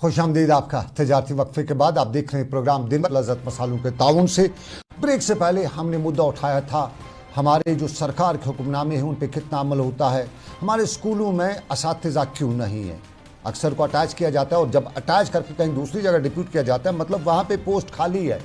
खुशामदीद आपका तजारती वक्फे के बाद आप देख रहे हैं प्रोग्राम दिन भर लज़्ज़त मसालों के ताउन से। ब्रेक से पहले हमने मुद्दा उठाया था हमारे जो सरकार के हुक्मनामे हैं उन पे कितना अमल होता है, हमारे स्कूलों में असातिज़ा क्यों नहीं है। अक्सर को अटैच किया जाता है और जब अटैच करके कहीं दूसरी जगह डिप्यूट किया जाता है मतलब वहाँ पे पोस्ट खाली है,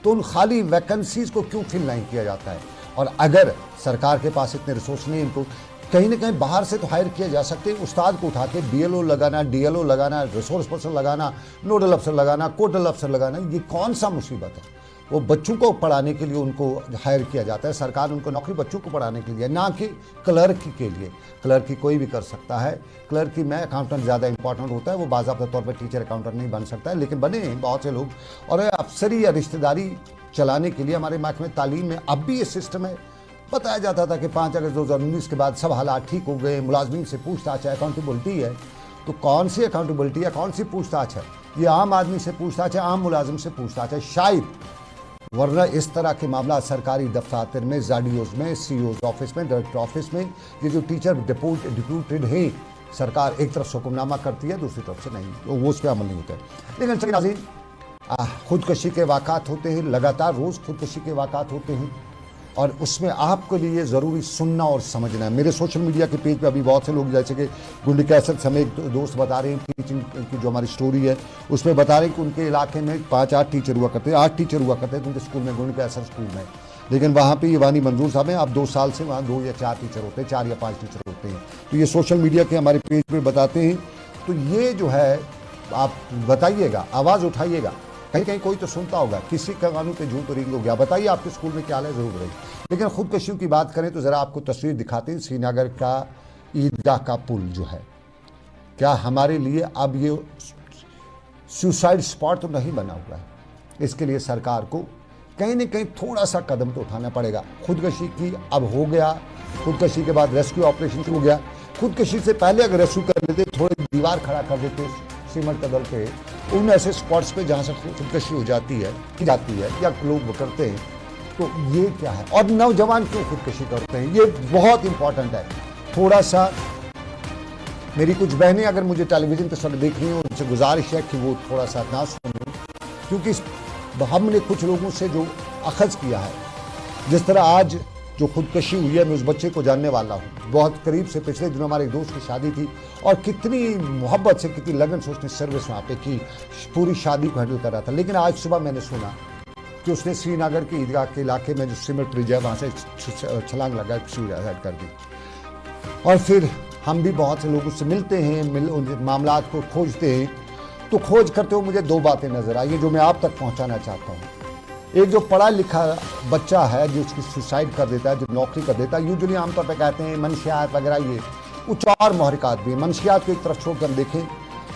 तो उन खाली वैकेंसीज़ को क्यों फिल नहीं किया जाता है। और अगर सरकार के पास इतने रिसोर्स नहीं, इनको कहीं ना कहीं बाहर से तो हायर किया जा सकते हैं। उस्ताद को उठा के BLO लगाना, DLO लगाना, रिसोर्स पर्सन लगाना, नोडल अफसर लगाना, कोडल अफसर लगाना, ये कौन सा मुसीबत है। वो बच्चों को पढ़ाने के लिए उनको हायर किया जाता है, सरकार उनको नौकरी बच्चों को पढ़ाने के लिए, ना कि क्लर्क के लिए। क्लर्क कोई भी कर सकता है, क्लर्क में अकाउंटेंट ज़्यादा इंपॉर्टेंट होता है, वो बाज़ाब्ता तौर पर टीचर अकाउंटेंट नहीं बन सकता है, लेकिन बने हैं बहुत से लोग। और अफसरी या रिश्तेदारी चलाने के लिए हमारे महकमे तालीम में अब भी ये सिस्टम है। बताया जाता था कि 5 अगस्त 2019 के बाद सब हालात ठीक हो गए, मुलाजमीन से पूछताछ है, अकाउंटेबिलिटी है। तो कौन सी अकाउंटेबिलिटी है, कौन सी पूछताछ है? ये आम आदमी से पूछताछ है, आम मुलाजिम से पूछताछ है शायद। वरना इस तरह के मामला सरकारी दफ्तर में, ZDOs में, CEOs ऑफिस में, डायरेक्टर ऑफिस में, ये जो टीचर डिप्यूटेड हैं, सरकार एक तरफ से हुक्मनामा करती है, दूसरी तरफ से नहीं, तो वो उस पर अमल नहीं होता है। लेकिन चलिए नाज़रीन, खुदकशी के वाक़ात होते हैं, लगातार रोज़ खुदकशी के वाक़ात होते हैं और उसमें आपके लिए ज़रूरी सुनना और समझना है। मेरे सोशल मीडिया के पेज पे अभी बहुत से लोग, जैसे कि गुंडी कैसर से हमें एक दोस्त बता रहे हैं टीचिंग की जो हमारी स्टोरी है, उसमें बता रहे हैं कि उनके इलाके में 5-8 टीचर हुआ करते हैं, 8 टीचर हुआ करते हैं उनके स्कूल में, गुंडी कैसर स्कूल में। लेकिन वहाँ पे ये वानी मंजूर साहब हैं, अब 2 साल से वहाँ 2 या 4 टीचर होते हैं, 4 या 5 टीचर होते हैं। तो ये सोशल मीडिया के हमारे पेज पर बताते हैं। तो ये जो है आप बताइएगा, आवाज़ उठाइएगा, कहीं कहीं कोई तो सुनता होगा, किसी का कानून पे झूठ रिंग हो गया। बताइए आपके स्कूल में क्या हाल है, ज़रूर रही। लेकिन खुदकशियों की बात करें तो ज़रा आपको तस्वीर दिखाते हैं श्रीनगर का ईदगाह का पुल जो है, क्या हमारे लिए अब ये सुसाइड स्पॉट तो नहीं बना हुआ है। इसके लिए सरकार को कहीं ना कहीं थोड़ा सा कदम तो उठाना पड़ेगा। खुदकशी की अब हो गया, खुदकशी के बाद रेस्क्यू ऑपरेशन शुरू हो गया। खुदकशी से पहले अगर रेस्क्यू कर लेते, थोड़ी दीवार खड़ा कर देते सीमेंट का दल पे, उन ऐसे स्पॉट्स पे जहाँ से खुदकशी हो जाती है या लोग करते हैं, तो ये क्या है। और नौजवान क्यों खुदकशी करते हैं, ये बहुत इंपॉर्टेंट है। थोड़ा सा मेरी कुछ बहनें अगर मुझे टेलीविज़न पे सब देख रही हैं, उनसे गुजारिश है कि वो थोड़ा सा ना सुनें, क्योंकि हमने कुछ लोगों से जो अखज़ किया है, जिस तरह आज जो खुदकशी हुई है, मैं उस बच्चे को जानने वाला हूँ बहुत करीब से। पिछले दिनों हमारे एक दोस्त की शादी थी और कितनी मोहब्बत से, कितनी लगन से उसने सर्विस वहाँ पे की, पूरी शादी को हैंडल कर रहा था। लेकिन आज सुबह मैंने सुना कि उसने श्रीनगर के ईदगाह के इलाके में जो सीमेंट ब्रिज है वहाँ से छलांग लगा सुसाइड कर दी। और फिर हम भी बहुत से लोगों से मिलते हैं, मामला को खोजते हैं, तो खोज करते हुए मुझे 2 बातें नज़र आई जो मैं आप तक पहुँचाना चाहता हूँ। एक जो पढ़ा लिखा बच्चा है जो उसकी सुसाइड कर देता है, जो नौकरी कर देता है, यूजुअली आमतौर पे कहते हैं मनशियात वगैरह, ये कुछ और महरिकात भी हैं। मनशियात को एक तरफ छोड़ कर देखें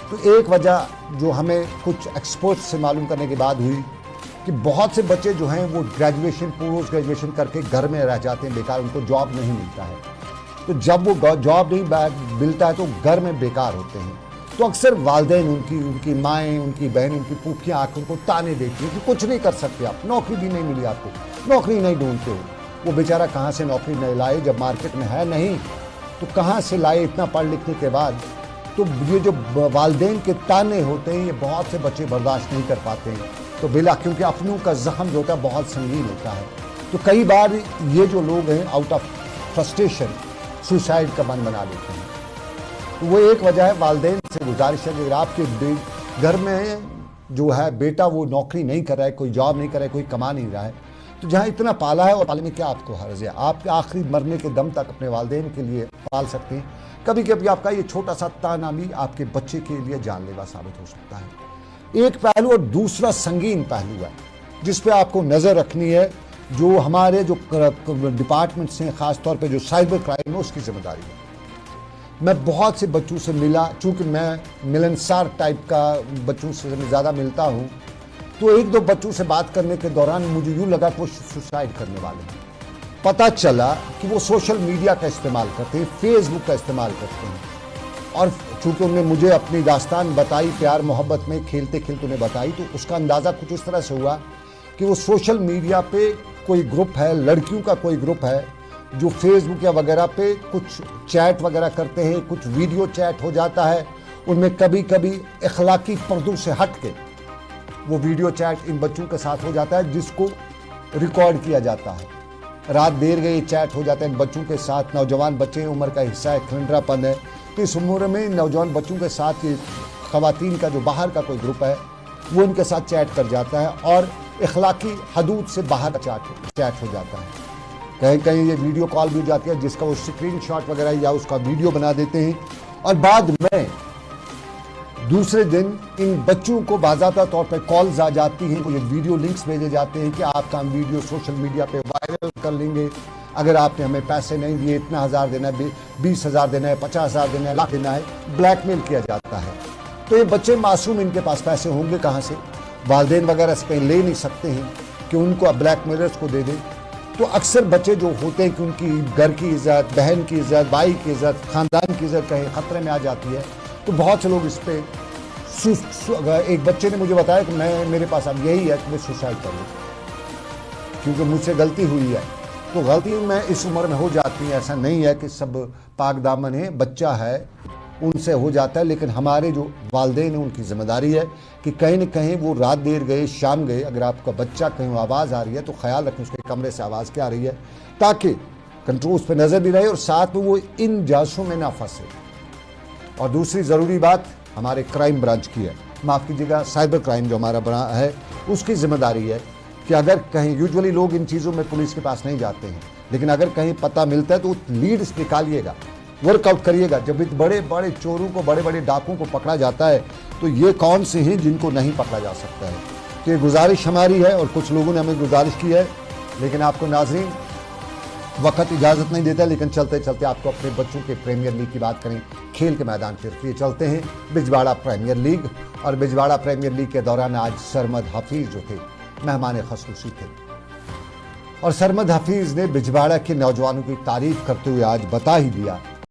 तो एक वजह जो हमें कुछ एक्सपर्ट्स से मालूम करने के बाद हुई कि बहुत से बच्चे जो हैं वो ग्रेजुएशन, पोस्ट ग्रेजुएशन करके घर में रह जाते हैं बेकार, उनको जॉब नहीं मिलता है। तो जब वो जॉब नहीं मिलता है तो घर में बेकार होते हैं। तो अक्सर वालिदैन, उनकी माएँ, उनकी बहन, उनकी फूफियाँ आकर उनको ताने देती हैं कि कुछ नहीं कर सकते आप, नौकरी भी नहीं मिली आपको, नौकरी नहीं ढूंढते हो। वो बेचारा कहाँ से नौकरी नहीं लाए, जब मार्केट में है नहीं तो कहाँ से लाए इतना पढ़ लिखने के बाद। तो ये जो वालिदैन के ताने होते हैं, ये बहुत से बच्चे बर्दाश्त नहीं कर पाते हैं। तो बिला, क्योंकि अपनों का जख्म जो होता है बहुत संगीन होता है। तो कई बार ये जो लोग हैं आउट ऑफ फ्रस्ट्रेशन सुसाइड का मन बना लेते हैं। तो वो एक वजह है। वालिदैन से गुजारिश है कि अगर आपके घर में जो है बेटा वो नौकरी नहीं कर रहा है, कोई जॉब नहीं कर रहा है, कोई कमा नहीं रहा है, तो जहाँ इतना पाला है और पालने में क्या आपको हर्ज है। आप आखिरी मरने के दम तक अपने वालिदैन के लिए पाल सकते हैं। कभी कभी आपका ये छोटा सा ताना भी आपके बच्चे के लिए जानलेवा साबित हो सकता है। एक पहलू। और दूसरा संगीन पहलू है जिस पे आपको नज़र रखनी है, जो हमारे जो डिपार्टमेंट्स हैं, ख़ासतौर पे जो साइबर क्राइम है, उसकी जिम्मेदारी है। मैं बहुत से बच्चों से मिला, चूँकि मैं मिलनसार टाइप का बच्चों से ज़्यादा मिलता हूँ, तो 1-2 बच्चों से बात करने के दौरान मुझे यूँ लगा कि वो सुसाइड करने वाले हैं। पता चला कि वो सोशल मीडिया का इस्तेमाल करते हैं, फेसबुक का इस्तेमाल करते हैं। और चूँकि उन्होंने मुझे अपनी दास्तान बताई, प्यार मोहब्बत में खेलते खेलते उन्हें बताई, तो उसका अंदाज़ा कुछ इस तरह से हुआ कि वो सोशल मीडिया पे कोई ग्रुप है, लड़कियों का कोई ग्रुप है, जो फेसबुक या वगैरह पे कुछ चैट वगैरह करते हैं, कुछ वीडियो चैट हो जाता है, उनमें कभी कभी अखलाकी पर्दों से हट के वो वीडियो चैट इन बच्चों के साथ हो जाता है, जिसको रिकॉर्ड किया जाता है। रात देर गई चैट हो जाता है इन बच्चों के साथ। नौजवान बच्चे उम्र का हिस्सा है, खिलंड्रापन है, तो इस उम्र में नौजवान बच्चों के साथ ये ख़वातीन का जो बाहर का कोई ग्रुप है वो इनके साथ चैट कर जाता है और अखलाकी हदूद से बाहर चैट हो जाता है। कहीं कहीं ये वीडियो कॉल भी हो जाती है जिसका वो स्क्रीनशॉट वगैरह या उसका वीडियो बना देते हैं और बाद में दूसरे दिन इन बच्चों को बाज़ाब्ता तौर पर कॉल्स आ जाती हैं, ये वीडियो लिंक्स भेजे जाते हैं कि आपका हम वीडियो सोशल मीडिया पे वायरल कर लेंगे, अगर आपने हमें पैसे नहीं दिए, इतना हज़ार देना है, 20,000 देना है, 50,000 देना है, लाख देना है, ब्लैकमेल किया जाता है। तो ये बच्चे मासूम, इनके पास पैसे होंगे कहाँ से? वालिदैन वगैरह इस पर ले नहीं सकते हैं कि उनको ब्लैकमेलर्स को दे दें। तो अक्सर बच्चे जो होते हैं कि उनकी घर की इज़्ज़त, बहन की इज़्ज़त, भाई की इज़्ज़त, ख़ानदान की इज़्ज़त कहीं ख़तरे में आ जाती है, तो बहुत से लोग इस पर एक बच्चे ने मुझे बताया कि मेरे पास अब यही है कि मैं सुसाइड कर लूँ क्योंकि मुझसे गलती हुई है। तो गलती में इस उम्र में हो जाती है, ऐसा नहीं है कि सब पाक दामन है, बच्चा है उनसे हो जाता है, लेकिन हमारे जो वालिदैन हैं उनकी जिम्मेदारी है कि कहीं न कहीं वो रात देर गए, शाम गए, अगर आपका बच्चा कहीं आवाज़ आ रही है तो ख्याल रखें उसके कमरे से आवाज़ क्या आ रही है, ताकि कंट्रोल उस पर नज़र भी रहे और साथ में वो इन जासूसों में ना फंसे। और दूसरी ज़रूरी बात हमारे क्राइम ब्रांच की है, माफ़ कीजिएगा साइबर क्राइम जो हमारा बड़ा है उसकी जिम्मेदारी है कि अगर कहीं, यूजुअली लोग इन चीज़ों में पुलिस के पास नहीं जाते हैं, लेकिन अगर कहीं पता मिलता है तो लीड्स निकालिएगा, वर्कआउट करिएगा। जब बड़े बड़े चोरों को, बड़े बड़े डाकुओं को पकड़ा जाता है तो ये कौन से हैं जिनको नहीं पकड़ा जा सकता है। तो ये गुजारिश हमारी है और कुछ लोगों ने हमें गुजारिश की है, लेकिन आपको नाज़रीन वक्त इजाज़त नहीं देता, लेकिन चलते चलते आपको अपने बच्चों के प्रीमियर लीग की बात करें, खेल के मैदान पर चलते हैं बिजवाड़ा प्रीमियर लीग। और बिजवाड़ा प्रीमियर लीग के दौरान आज सरमद हफीज़ जो थे मेहमान ख़ुसूसी थे और सरमद हफीज़ ने बिजवाड़ा के नौजवानों की तारीफ़ करते हुए आज बता ही दिया